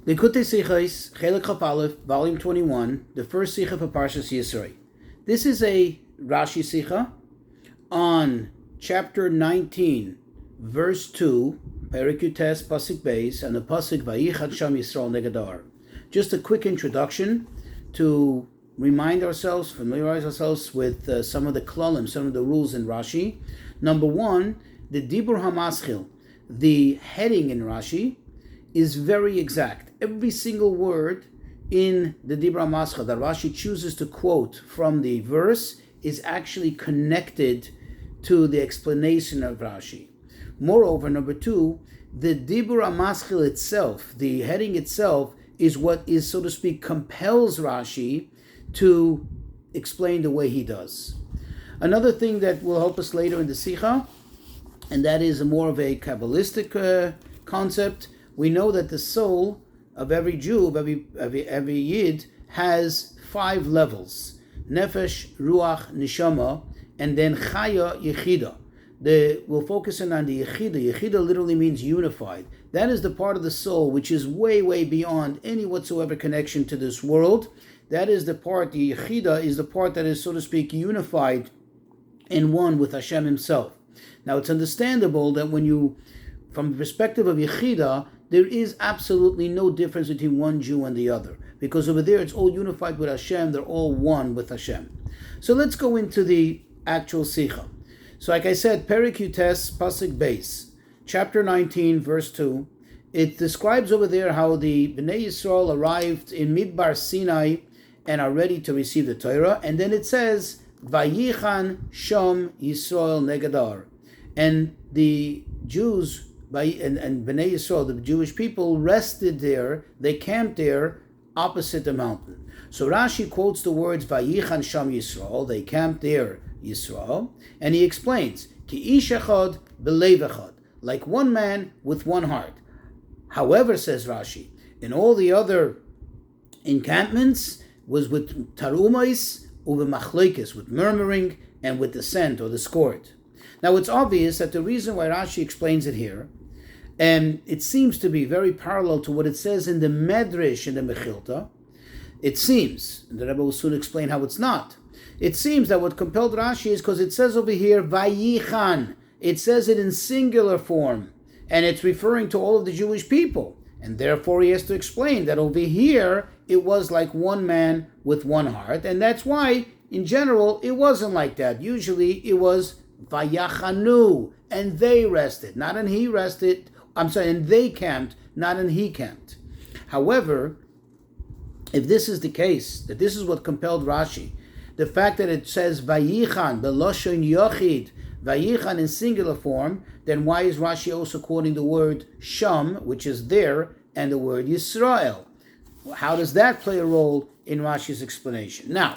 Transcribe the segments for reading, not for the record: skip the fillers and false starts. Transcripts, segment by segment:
Likutei Sichos, Chelik Chaf Aleph, Volume 21, the first Sicha for Parshas Yisro. This is a Rashi Sicha on chapter 19, verse 2, Likutei Pasuk Beis, and the Pasuk Vayichad Sham Yisrael Negadar. Just a quick introduction to remind ourselves, familiarize ourselves with some of the klalim, some of the rules in Rashi. Number one, the Dibur HaMaschil, the heading in Rashi, is very exact. Every single word in the Dibur HaMaschil that Rashi chooses to quote from the verse is actually connected to the explanation of Rashi. Moreover, number two, the Dibur HaMaschil itself, the heading itself, is what is, so to speak, compels Rashi to explain the way he does. Another thing that will help us later in the Sicha, and that is more of a Kabbalistic concept. We know that the soul of every Jew, of every Yid, has 5 levels: Nefesh, Ruach, Neshama, and then Chaya, Yechida. We'll focus in on the Yechida. Yechida literally means unified. That is the part of the soul which is way, way beyond any whatsoever connection to this world. That is the part, the Yechida is the part that is, so to speak, unified in one with Hashem himself. Now it's understandable that when you, from the perspective of Yechida, there is absolutely no difference between one Jew and the other, because over there it's all unified with Hashem, they're all one with Hashem. So let's go into the actual Sicha. So like I said, Likutei Pasuk Beis, chapter 19, verse 2, it describes over there how the Bnei Yisrael arrived in Midbar Sinai and are ready to receive the Torah, and then it says, Vayichan Sham Yisrael Negadar. And the Jews, and Bnei Yisrael, the Jewish people, rested there, they camped there opposite the mountain. So Rashi quotes the words Vayichan Sham Yisrael, they camped there, Yisrael, and he explains, Ki ish echad belev echad, like one man with one heart. However, says Rashi, in all the other encampments was with tarumais, uve machlekes, with murmuring, and with dissent or discord. Now it's obvious that the reason why Rashi explains it here, and it seems to be very parallel to what it says in the Medrash in the Mechilta, it seems, and the Rebbe will soon explain how it's not, it seems that what compelled Rashi is because it says over here, Vayichan, it says it in singular form, and it's referring to all of the Jewish people, and therefore he has to explain that over here, it was like one man with one heart, and that's why, in general, it wasn't like that. Usually, it was Vayachanu, and they rested, not and he rested, and they camped, not and he camped. However, if this is the case, that this is what compelled Rashi, the fact that it says Vayichan, Beloshon Yochid, Vayichan in singular form, then why is Rashi also quoting the word Sham, which is there, and the word Yisrael? How does that play a role in Rashi's explanation? Now,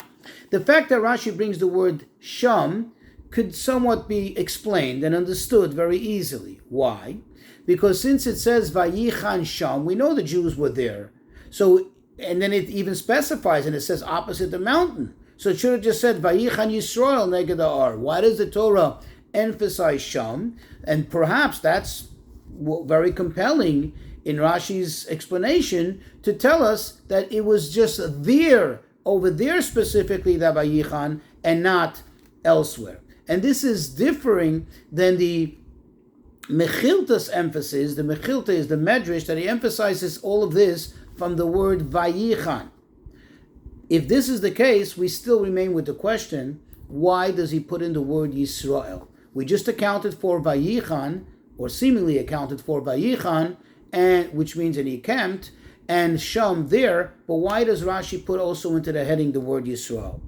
the fact that Rashi brings the word Sham could somewhat be explained and understood very easily. Why? Because since it says Vayichan Sham, we know the Jews were there. So, and then it even specifies, and it says opposite the mountain. So it should have just said Vayichan Yisrael neged ha'ar. Why does the Torah emphasize Sham? And perhaps that's very compelling in Rashi's explanation to tell us that it was just there, over there specifically, that Vayichan, and not elsewhere. And this is differing than the Mechilta's emphasis. The Mechilta is the Medrash that he emphasizes all of this from the word Vayichan. If this is the case, we still remain with the question, why does he put in the word Yisrael? We just accounted for Vayichan, or seemingly accounted for Vayichan, and which means that he camped, and Sham there, but why does Rashi put also into the heading the word Yisrael?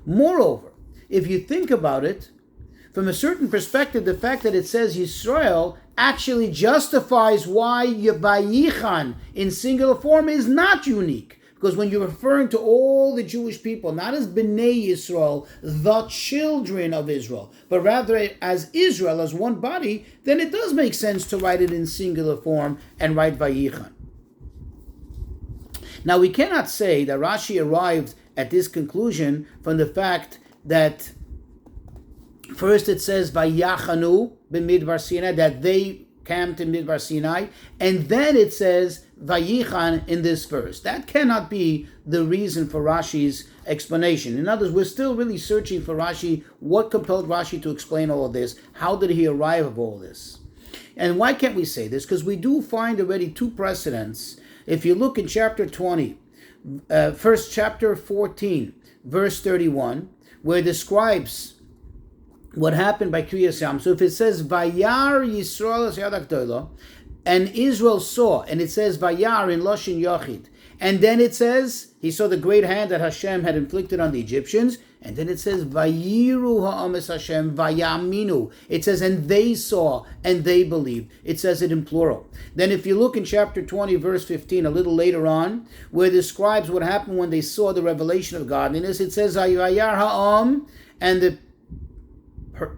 Moreover, if you think about it, from a certain perspective, the fact that it says Yisrael actually justifies why Vayichan in singular form is not unique. Because when you're referring to all the Jewish people, not as Bnei Yisrael, the children of Israel, but rather as Israel, as one body, then it does make sense to write it in singular form and write Vayichan. Now, we cannot say that Rashi arrived at this conclusion from the fact that first it says Vayachanu b'midbar Sinai, that they camped in Midbar Sinai, and then it says Vayichan in this verse. That cannot be the reason for Rashi's explanation. In other words, we're still really searching for Rashi. What compelled Rashi to explain all of this? How did he arrive at all this? And why can't we say this? Because we do find already two precedents. If you look in chapter 20, first chapter 14, verse 31, where it describes what happened by Kriyas Yam. So if it says, Vayar Yisrael es Yad HaGdolah, and Israel saw, and it says Vayar in Loshin Yochid, and then it says he saw the great hand that Hashem had inflicted on the Egyptians, and then it says Vayiru ha'ames Hashem Vayaminu. It says and they saw and they believed. It says it in plural. Then if you look in chapter 20 verse 15 a little later on, where it describes what happened when they saw the revelation of godliness, it says Vayar ha'am, and the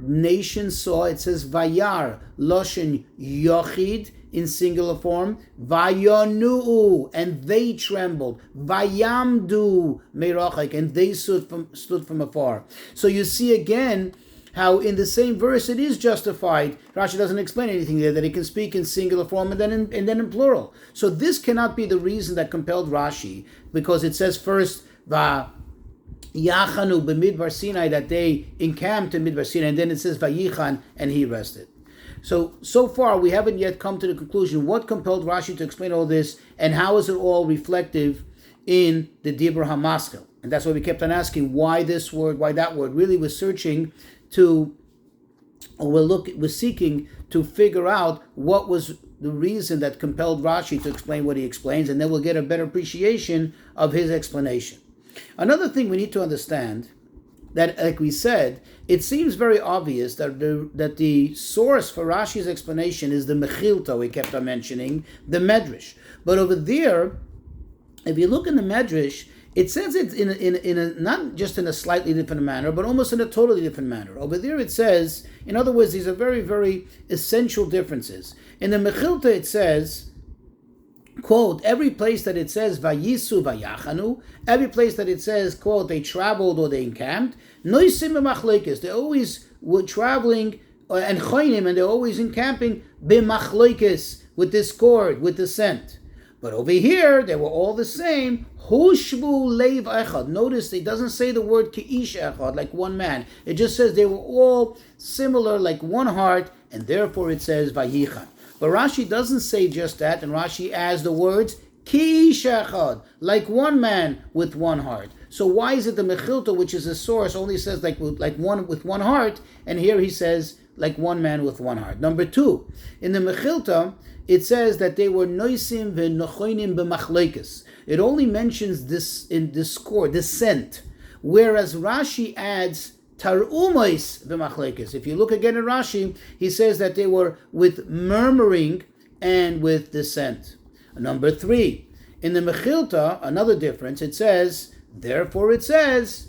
nation saw, it says Vayar Loshin Yochid in singular form, Vayonu, and they trembled, Vayamdu Merachik, and they stood from afar. So you see again how in the same verse it is justified. Rashi doesn't explain anything there, that it can speak in singular form and then in plural. So this cannot be the reason that compelled Rashi, because it says first Yachanu b'Midbar Sinai, that they encamped in Midbar Sinai, and then it says Vayichan, and he rested. So far, we haven't yet come to the conclusion what compelled Rashi to explain all this, and how is it all reflective in the Dibur HaMaskil. And that's why we kept on asking why this word, why that word. Really, we're searching to, or we're seeking to figure out what was the reason that compelled Rashi to explain what he explains, and then we'll get a better appreciation of his explanation. Another thing we need to understand, that, like we said, it seems very obvious that the source for Rashi's explanation is the Mechilta we kept on mentioning, the Medrash. But over there, if you look in the Medrash, it says it in a not just in a slightly different manner, but almost in a totally different manner. Over there it says, in other words, these are very, very essential differences. In the Mechilta it says, quote, every place that it says Vayisu Vayachanu, every place that it says, quote, they traveled or they encamped, Noisim b'machloikis, they always were traveling, and Choinim, and they're always encamping b'machloikis, with discord, with dissent. But over here, they were all the same. Hushbu leiv echad. Notice it doesn't say the word keish echad, like one man. It just says they were all similar, like one heart, and therefore it says Vayichan. But Rashi doesn't say just that, and Rashi adds the words keish echad, like one man with one heart. So why is it the Mechilta, which is a source, only says like one with one heart, and here he says like one man with one heart? Number two, in the Mechilta, it says that they were noisim v'nochoinim b'machleikis. It only mentions this in discord, dissent, whereas Rashi adds tarumois b'machleikis. If you look again at Rashi, he says that they were with murmuring and with dissent. Number three, in the Mechilta, another difference, it says, therefore it says,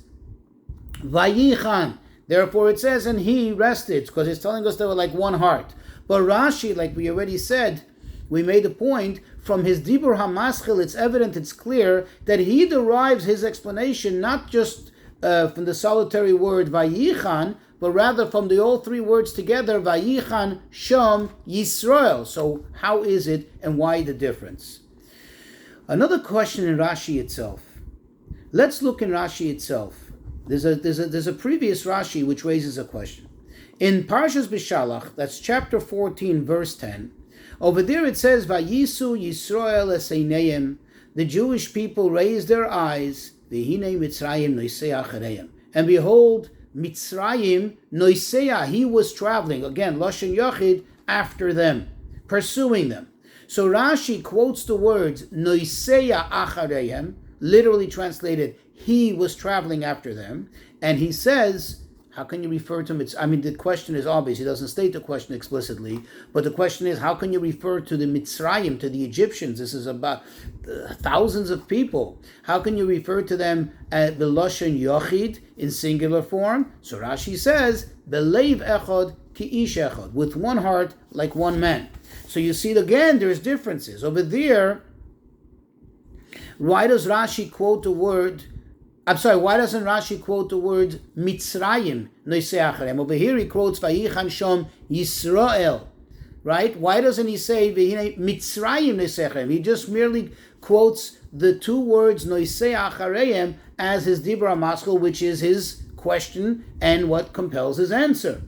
Vayichan. Therefore it says, and he rested, because it's telling us they were like one heart. But Rashi, like we already said, we made a point, from his Dibur HaMaskil, it's evident, it's clear, that he derives his explanation not just from the solitary word Vayichan, but rather from the all three words together, Vayichan, Shom, Yisrael. So how is it, and why the difference? Another question in Rashi itself. Let's look in Rashi itself. There's a previous Rashi which raises a question. In Parshas B'Shalach, that's chapter 14, verse 10, over there it says, Vayisu Yisrael eseineim, the Jewish people raised their eyes, V'hinei Mitzrayim noisei achareim, and behold, Mitzrayim noisei, he was traveling, again, Loshen Yochid, after them, pursuing them. So Rashi quotes the words noisei achareim, literally translated, he was traveling after them, and he says, how can you refer to Mitzrayim? I mean, the question is obvious. He doesn't state the question explicitly, but the question is, how can you refer to the Mitzrayim, to the Egyptians? This is about thousands of people. How can you refer to them at the Loshen Yochid in singular form? So Rashi says, Belev echad ki ish echad, with one heart like one man. So you see, again, there's differences. Over there, why does Rashi quote the word, why doesn't Rashi quote the word Mitzrayim noisei acharem? Over here he quotes Vayichan Shom Yisrael. right? Why doesn't he say Mitzrayim Nesechem? He just merely quotes the two words Noisei Achareim as his Dibra Maskil, which is his question and what compels his answer.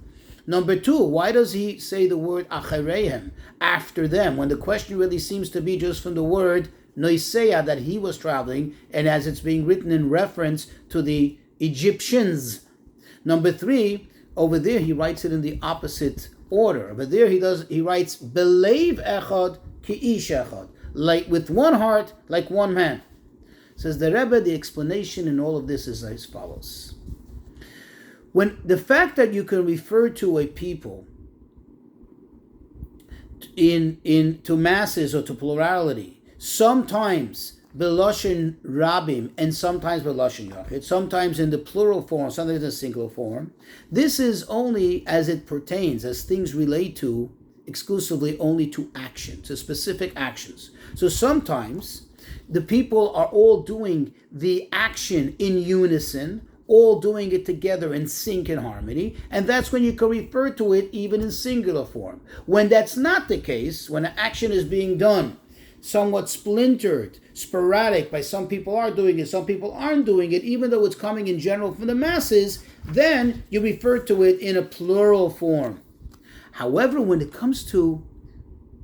Number two, why does he say the word Achareim, after them, when the question really seems to be just from the word Noiseya, that he was traveling, and as it's being written in reference to the Egyptians. Number three, over there he writes it in the opposite order. Over there he writes Belev Echad Ki Ish Echad, like with one heart, like one man. Says the Rebbe, the explanation in all of this is as follows. When the fact that you can refer to a people to masses or to plurality, sometimes B'loshen Rabim and sometimes B'loshen Yachid, sometimes in the plural form, sometimes in the singular form, this is only as it pertains, as things relate to exclusively only to actions, to specific actions. So sometimes the people are all doing the action in unison, all doing it together in sync and harmony, and that's when you can refer to it even in singular form. When that's not the case, when an action is being done somewhat splintered, sporadic, by some people are doing it, some people aren't doing it, even though it's coming in general from the masses, then you refer to it in a plural form. However, when it comes to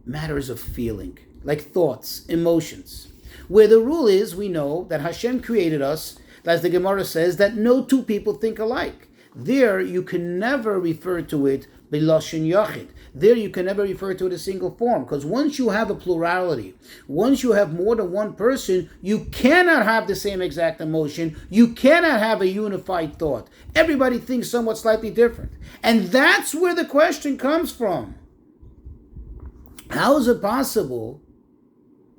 matters of feeling, like thoughts, emotions, where the rule is, we know that Hashem created us, as the Gemara says, that no two people think alike. There, you can never refer to it b'loshen yachid. There, you can never refer to it as single form, because once you have a plurality, once you have more than one person, you cannot have the same exact emotion. You cannot have a unified thought. Everybody thinks somewhat slightly different. And that's where the question comes from. How is it possible?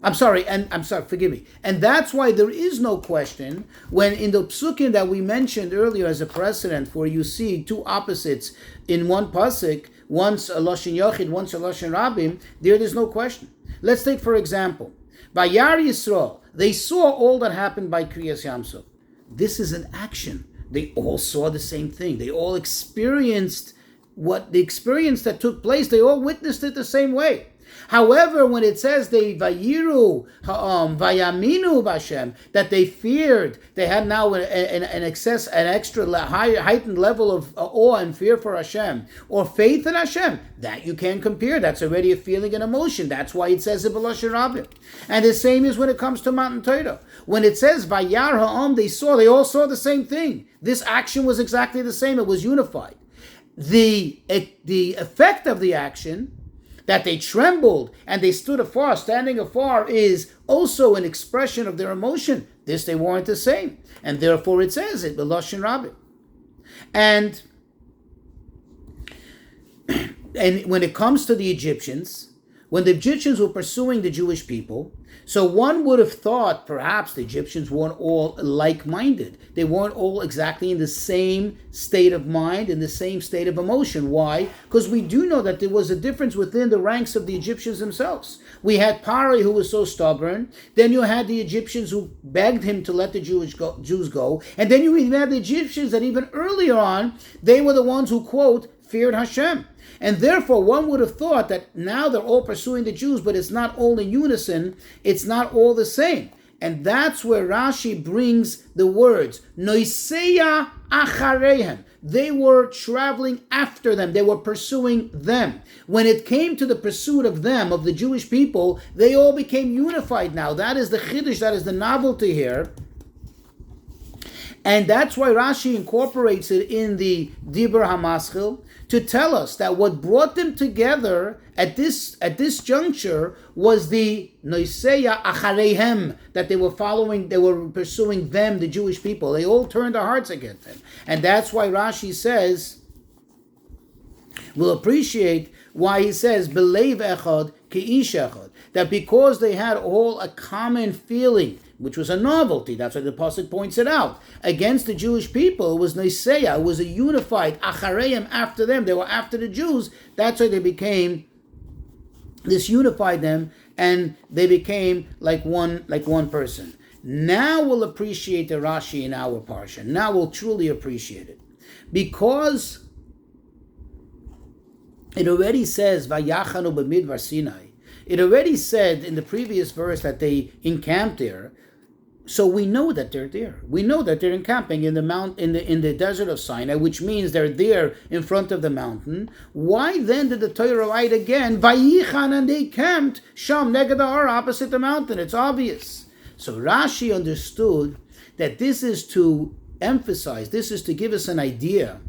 Forgive me. And that's why there is no question when in the psukim that we mentioned earlier as a precedent, where you see two opposites in one pasuk, once a loshen yochid, once a loshen rabim, there's no question. Let's take, for example, by Yar Yisro, they saw all that happened by Kriyas Yamsuf. This is an action. They all saw the same thing. They all experienced what the experience that took place. They all witnessed it the same way. However, when it says they vayiru vayaminu b'Hashem, that they feared, they had now an extra heightened level of awe and fear for Hashem, or faith in Hashem, that you can't compare. That's already a feeling and emotion. That's why it says it b'loshen rabim. And the same is when it comes to Matan Torah. When it says vayar ha'am, they all saw the same thing. This action was exactly the same. It was unified. The effect of the action, that they trembled and they stood afar, standing afar, is also an expression of their emotion. This they weren't the same. And therefore it says it, b'loshen rabim. And when it comes to the Egyptians, when the Egyptians were pursuing the Jewish people, so one would have thought perhaps the Egyptians weren't all like-minded. They weren't all exactly in the same state of mind, in the same state of emotion. Why? Because we do know that there was a difference within the ranks of the Egyptians themselves. We had Pari, who was so stubborn. Then you had the Egyptians who begged him to let the Jews go. And then you even had the Egyptians that even earlier on, they were the ones who, quote, feared Hashem. And therefore, one would have thought that now they're all pursuing the Jews, but it's not all in unison, it's not all the same. And that's where Rashi brings the words, Noiseya acharehem. They were traveling after them, they were pursuing them. When it came to the pursuit of them, of the Jewish people, they all became unified now. That is the chiddush, that is the novelty here. And that's why Rashi incorporates it in the Dibur HaMaschil, to tell us that what brought them together at this juncture was the Noiseya Achareihem, that they were pursuing them, the Jewish people. They all turned their hearts against them. And that's why Rashi says, we'll appreciate why he says, Belev Echad Ki Ish Echad, that because they had all a common feeling, which was a novelty, that's why the Pasuk points it out, against the Jewish people, it was Noiseya, it was a unified Achareim after them, they were after the Jews, that's why they became, this unified them, and they became like one person. Now we'll appreciate the Rashi in our Parsha, now we'll truly appreciate it. Because it already says, Vayachanu b'midbar Sinai. It already said in the previous verse that they encamped there. So we know that they're there. We know that they're encamping in the desert of Sinai, which means they're there in front of the mountain. Why then did the Torah write again, Vayichan, and they camped Sham Neged Ha'ar, opposite the mountain? It's obvious. So Rashi understood that this is to emphasize, this is to give us an idea,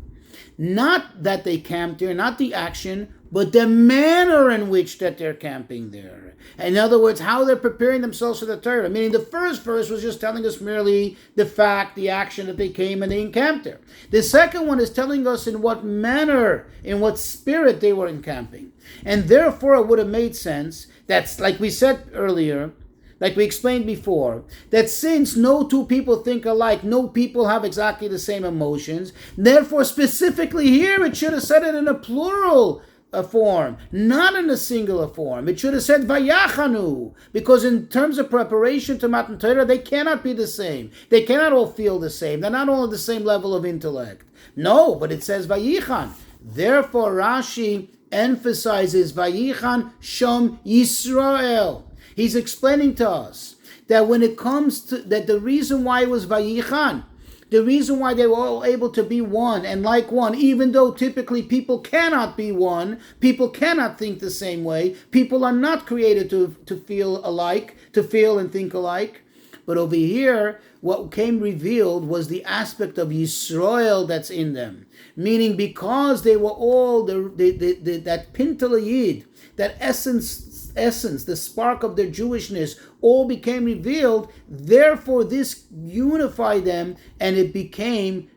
not that they camped there, not the action, but the manner in which that they're camping there. In other words, how they're preparing themselves for the Torah. Meaning the first verse was just telling us merely the fact, the action that they came and they encamped there. The second one is telling us in what manner, in what spirit they were encamping. And therefore it would have made sense, that's like we said earlier, like we explained before, that since no two people think alike, no people have exactly the same emotions, therefore specifically here it should have said it in a plural form, not in a singular form. It should have said Vayachanu, because in terms of preparation to Matan Torah, they cannot be the same. They cannot all feel the same. They're not all at the same level of intellect. No, but it says Vayichan. Therefore Rashi emphasizes Vayichan Shom Yisrael. He's explaining to us that when it comes to that, the reason why it was Vayichan, the reason why they were all able to be one and like one, even though typically people cannot be one, people cannot think the same way, people are not created to feel alike, to feel and think alike. But over here, what came revealed was the aspect of Yisroel that's in them. Meaning because they were all that pintalayid, that essence, the spark of their Jewishness, all became revealed. Therefore, this unified them, and it became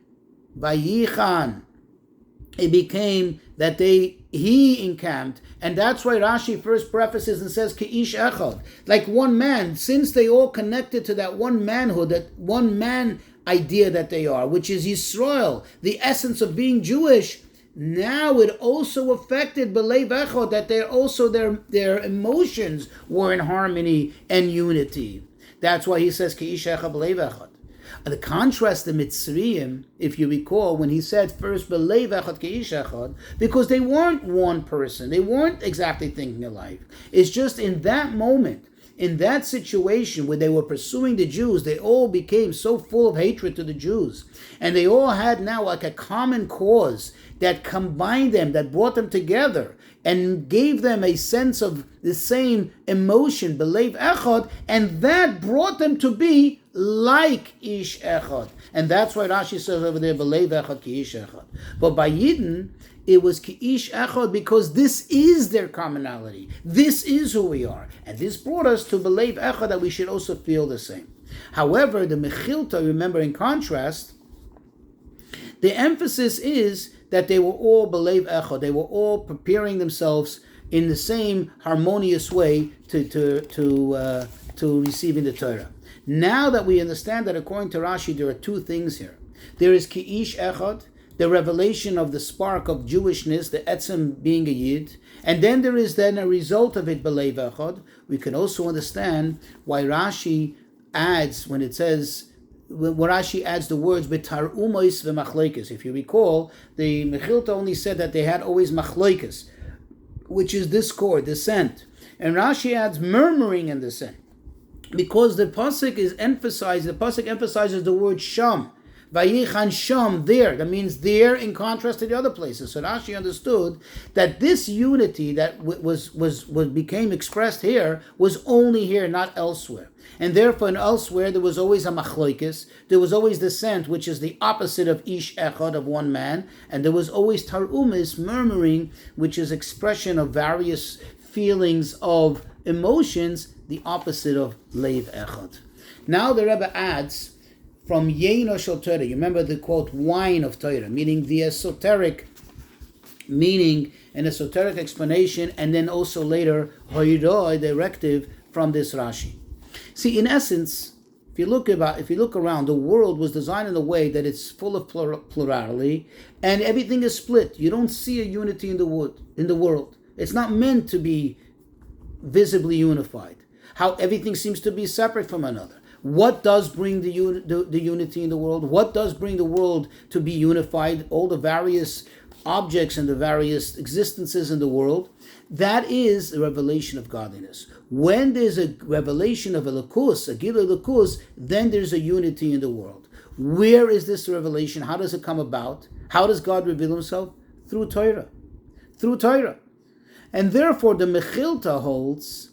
Vayichan. It became that he encamped, and that's why Rashi first prefaces and says K'ish Echad, like one man, since they all connected to that one manhood, that one man idea that they are, which is Yisrael, the essence of being Jewish. Now it also affected B'leiv Echad, that their emotions were in harmony and unity. That's why he says K'ish Echad B'leiv Echad. The contrast, the Mitzrayim, if you recall, when he said first B'leiv Echad K'ish Echad, because they weren't one person, they weren't exactly thinking alike. It's just in that moment, in that situation where they were pursuing the Jews, they all became so full of hatred to the Jews. And they all had now like a common cause that combined them, that brought them together and gave them a sense of the same emotion, B'leiv Echad, and that brought them to be like Ish Echad. And that's why Rashi says over there, B'leiv Echad ki Ish Echad. But by Yidden, it was ki Ish Echad because this is their commonality. This is who we are. And this brought us to B'leiv Echad, that we should also feel the same. However, the Mechilta, remember, in contrast, the emphasis is that they were all B'leiv Echad. They were all preparing themselves in the same harmonious way to receiving the Torah. Now that we understand that according to Rashi, there are two things here. There is K'ish Echad, the revelation of the spark of Jewishness, the Etzem being a Yid, and then there is then a result of it, B'leiv Echad. We can also understand why Rashi adds, when Rashi adds the words B'tar umois v'machloikes. If you recall, the Mechilta only said that they had always machloikes, which is discord, dissent. And Rashi adds murmuring and dissent, because the pasuk emphasizes the word sham, Vayichan sham, there. That means there, in contrast to the other places. So Rashi understood that this unity that became expressed here was only here, not elsewhere. And therefore, elsewhere there was always a machloikis. There was always dissent, which is the opposite of ish echad, of one man, and there was always tarumis, murmuring, which is expression of various feelings of emotions, the opposite of leiv echad. Now the Rebbe adds from Yeino Shel Torah. You remember the quote, wine of Torah, meaning the esoteric meaning, an esoteric explanation, and then also later hoiroi, directive from this Rashi. See, in essence, if you look around, the world was designed in a way that it's full of plurality, and everything is split. You don't see a unity in the world. It's not meant to be visibly unified. How everything seems to be separate from another. What does bring the unity in the world? What does bring the world to be unified? All the various objects and the various existences in the world. That is the revelation of godliness. When there's a revelation of a Likus, a Gilui Likus, then there's a unity in the world. Where is this revelation? How does it come about? How does God reveal himself? Through Torah. Through Torah. And therefore the Mechilta holds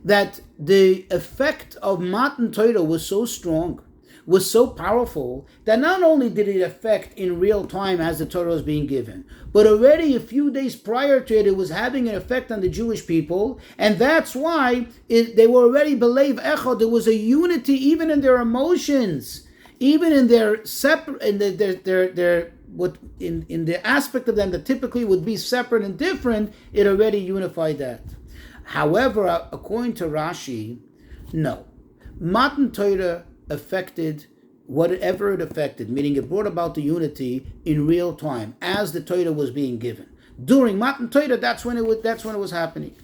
that the effect of Matan Torah was so strong, was so powerful, that not only did it affect in real time as the Torah was being given, but already a few days prior to it, it was having an effect on the Jewish people, and that's why they were already belev echad. There was a unity even in their emotions, even in their separate, in their what in the aspect of them that typically would be separate and different. It already unified that. However, according to Rashi, no. Matan Torah affected whatever it affected, meaning it brought about the unity in real time as the Torah was being given. During Matan Torah, that's when it was happening.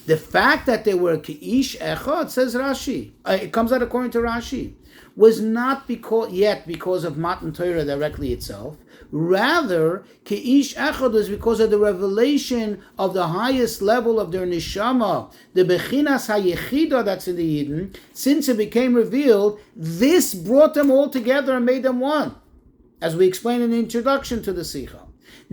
The fact that they were K'ish Echad, says Rashi, it comes out according to Rashi, was not because of Matan Torah directly itself. Rather, K'ish Echad was because of the revelation of the highest level of their neshama, the Bechinas HaYechida that's in the Yidden. Since it became revealed, this brought them all together and made them one, as we explained in the introduction to the Sicha.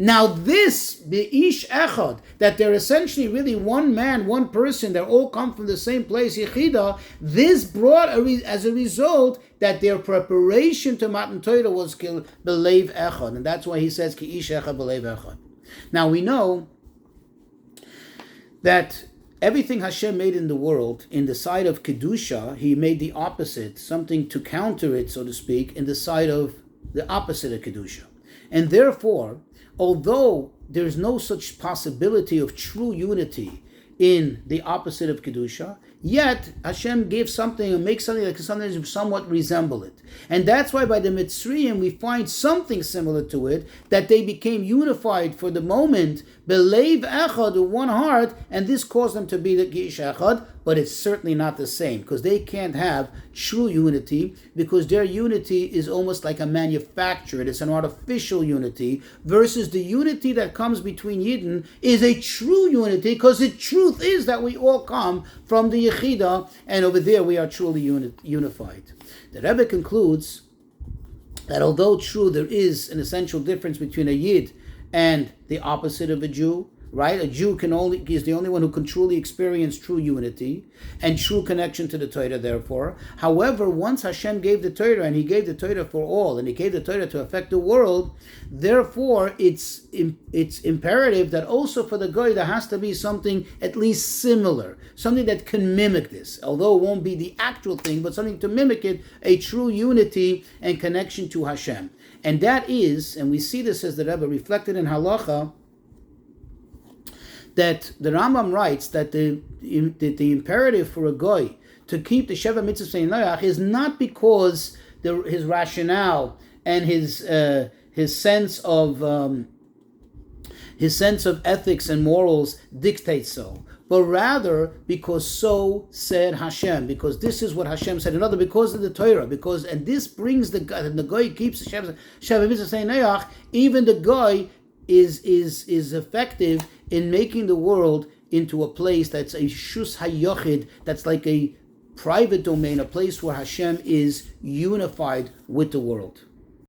Now this, the Ish Echad, that they're essentially really one man, one person, they all come from the same place, Yechida, this brought as a result that their preparation to Matan Torah was belev echad, and that's why he says ki ish echad belev echad. Now we know that everything Hashem made in the world, in the side of kedusha, He made the opposite, something to counter it, so to speak, in the side of the opposite of kedusha, and therefore, although there's no such possibility of true unity in the opposite of kedusha, yet Hashem gave something and makes something that can sometimes somewhat resemble it. And that's why by the Mitzrayim we find something similar to it, that they became unified for the moment, belev echad, with one heart, and this caused them to be the Gish Echad, but it's certainly not the same, because they can't have true unity, because their unity is almost like a manufactured, it's an artificial unity, versus the unity that comes between Yidden is a true unity, because the truth is that we all come from the Yechida, and over there we are truly unified. The Rebbe concludes that although true there is an essential difference between a Yid and the opposite of a Jew, right? A Jew is the only one who can truly experience true unity and true connection to the Torah, therefore. However, once Hashem gave the Torah, and He gave the Torah for all, and He gave the Torah to affect the world, therefore it's imperative that also for the Goy there has to be something at least similar, something that can mimic this, although it won't be the actual thing, but something to mimic it, a true unity and connection to Hashem. And that is, and we see this as the Rebbe reflected in Halacha, that the Rambam writes that the imperative for a goy to keep the Sheva Mitzvah Noach is not because his rationale and his sense of ethics and morals dictate so, but rather because so said Hashem, because this is what Hashem said. Another, because of the Torah, and this brings the goy keeps the Sheva Mitzvah Noach. Even the goy is effective in making the world into a place that's a shus hayochid, that's like a private domain, a place where Hashem is unified with the world.